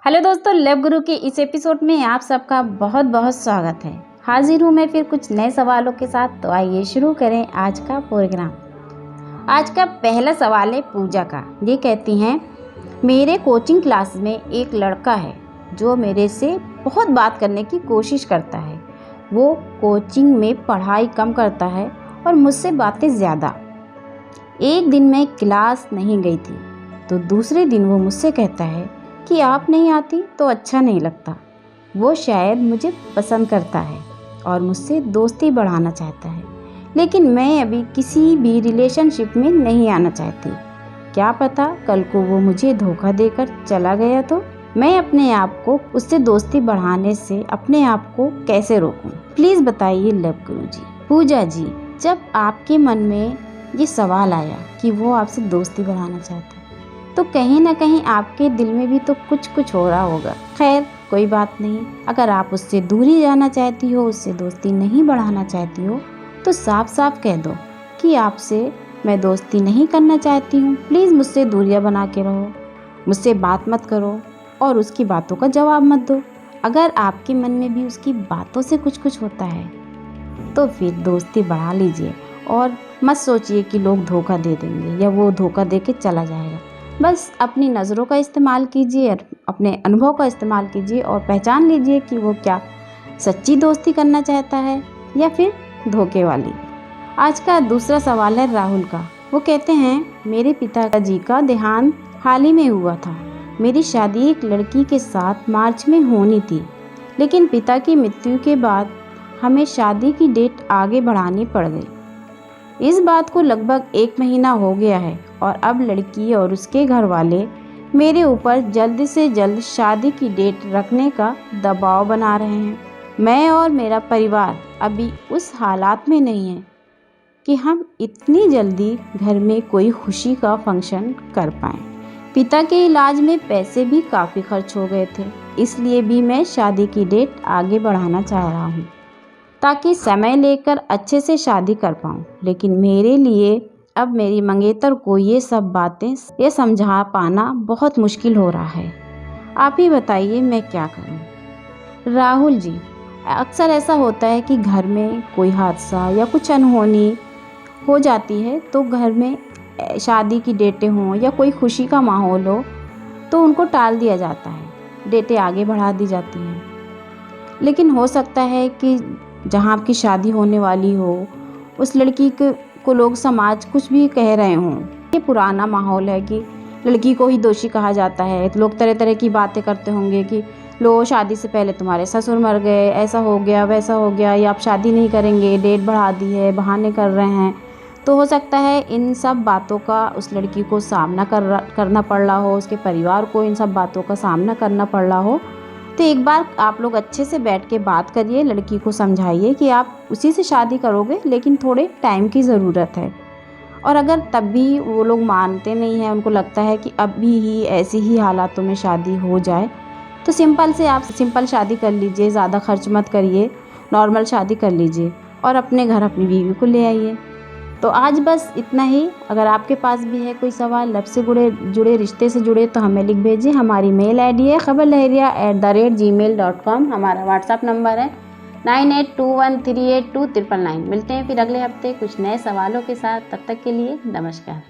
Hello दोस्तों, love गुरु के इस एपिसोड में आप सबका बहुत बहुत स्वागत है। हाजिर हूँ मैं फिर कुछ नए सवालों के साथ। तो आइए शुरू करें आज का प्रोग्राम। आज का पहला सवाल है पूजा का। ये कहती हैं, मेरे कोचिंग क्लास में एक लड़का है जो मेरे से बहुत बात करने की कोशिश करता है। वो कोचिंग में पढ़ाई कम करता है और मुझसे बातें ज़्यादा। एक दिन मैं क्लास नहीं गई थी तो दूसरे दिन वो मुझसे कहता है कि आप नहीं आती तो अच्छा नहीं लगता। वो शायद मुझे पसंद करता है और मुझसे दोस्ती बढ़ाना चाहता है, लेकिन मैं अभी किसी भी रिलेशनशिप में नहीं आना चाहती। क्या पता कल को वो मुझे धोखा देकर चला गया तो मैं अपने आप को उससे दोस्ती बढ़ाने से अपने आप को कैसे रोकूं? प्लीज़ बताइए लव गुरु जी। पूजा जी, जब आपके मन में ये सवाल आया कि वो आपसे दोस्ती बढ़ाना चाहता है तो कहीं ना कहीं आपके दिल में भी तो कुछ हो रहा होगा। खैर कोई बात नहीं, अगर आप उससे दूरी जाना चाहती हो, उससे दोस्ती नहीं बढ़ाना चाहती हो तो साफ साफ कह दो कि आपसे मैं दोस्ती नहीं करना चाहती हूँ। प्लीज़ मुझसे दूरियां बना के रहो, मुझसे बात मत करो और उसकी बातों का जवाब मत दो। अगर आपके मन में भी उसकी बातों से कुछ होता है तो फिर दोस्ती बढ़ा लीजिए और मत सोचिए कि लोग धोखा दे देंगे या वो धोखा दे के चला जाएगा। बस अपनी नज़रों का इस्तेमाल कीजिए, अपने अनुभव का इस्तेमाल कीजिए और पहचान लीजिए कि वो क्या सच्ची दोस्ती करना चाहता है या फिर धोखे वाली। आज का दूसरा सवाल है राहुल का। वो कहते हैं, मेरे पिताजी का देहांत हाल ही में हुआ था। मेरी शादी एक लड़की के साथ मार्च में होनी थी, लेकिन पिता की मृत्यु के बाद हमें शादी की डेट आगे बढ़ानी पड़ गई। इस बात को लगभग 1 महीना हो गया है और अब लड़की और उसके घर वाले मेरे ऊपर जल्द से जल्द शादी की डेट रखने का दबाव बना रहे हैं। मैं और मेरा परिवार अभी उस हालात में नहीं है कि हम इतनी जल्दी घर में कोई खुशी का फंक्शन कर पाएं। पिता के इलाज में पैसे भी काफ़ी खर्च हो गए थे, इसलिए भी मैं शादी की डेट आगे बढ़ाना चाह रहा हूँ ताकि समय लेकर अच्छे से शादी कर पाऊँ। लेकिन मेरे लिए अब मेरी मंगेतर को ये सब बातें ये समझा पाना बहुत मुश्किल हो रहा है। आप ही बताइए मैं क्या करूँ? राहुल जी, अक्सर ऐसा होता है कि घर में कोई हादसा या कुछ अनहोनी हो जाती है तो घर में शादी की डेटें हों या कोई खुशी का माहौल हो तो उनको टाल दिया जाता है, डेटें आगे बढ़ा दी जाती हैं। लेकिन हो सकता है कि जहाँ आपकी शादी होने वाली हो उस लड़की को लोग समाज कुछ भी कह रहे हों। ये पुराना माहौल है कि लड़की को ही दोषी कहा जाता है, तो लोग तरह तरह की बातें करते होंगे कि लो शादी से पहले तुम्हारे ससुर मर गए, ऐसा हो गया वैसा हो गया, या आप शादी नहीं करेंगे, डेट बढ़ा दी है, बहाने कर रहे हैं। तो हो सकता है इन सब बातों का उस लड़की को सामना करना पड़ रहा हो, उसके परिवार को इन सब बातों का सामना करना पड़ रहा हो। तो एक बार आप लोग अच्छे से बैठ के बात करिए, लड़की को समझाइए कि आप उसी से शादी करोगे लेकिन थोड़े टाइम की ज़रूरत है। और अगर तब भी वो लोग मानते नहीं हैं, उनको लगता है कि अभी ही ऐसी ही हालातों में शादी हो जाए, तो आप सिंपल शादी कर लीजिए, ज़्यादा खर्च मत करिए, नॉर्मल शादी कर लीजिए और अपने घर अपनी बीवी को ले आइए। तो आज बस इतना ही। अगर आपके पास भी है कोई सवाल लव से जुड़े रिश्ते से जुड़े तो हमें लिख भेजिए। हमारी मेल आईडी है khabarlahariya@gmail.com। हमारा व्हाट्सएप नंबर है 9821382999। मिलते हैं फिर अगले हफ्ते कुछ नए सवालों के साथ। तब तक के लिए नमस्कार।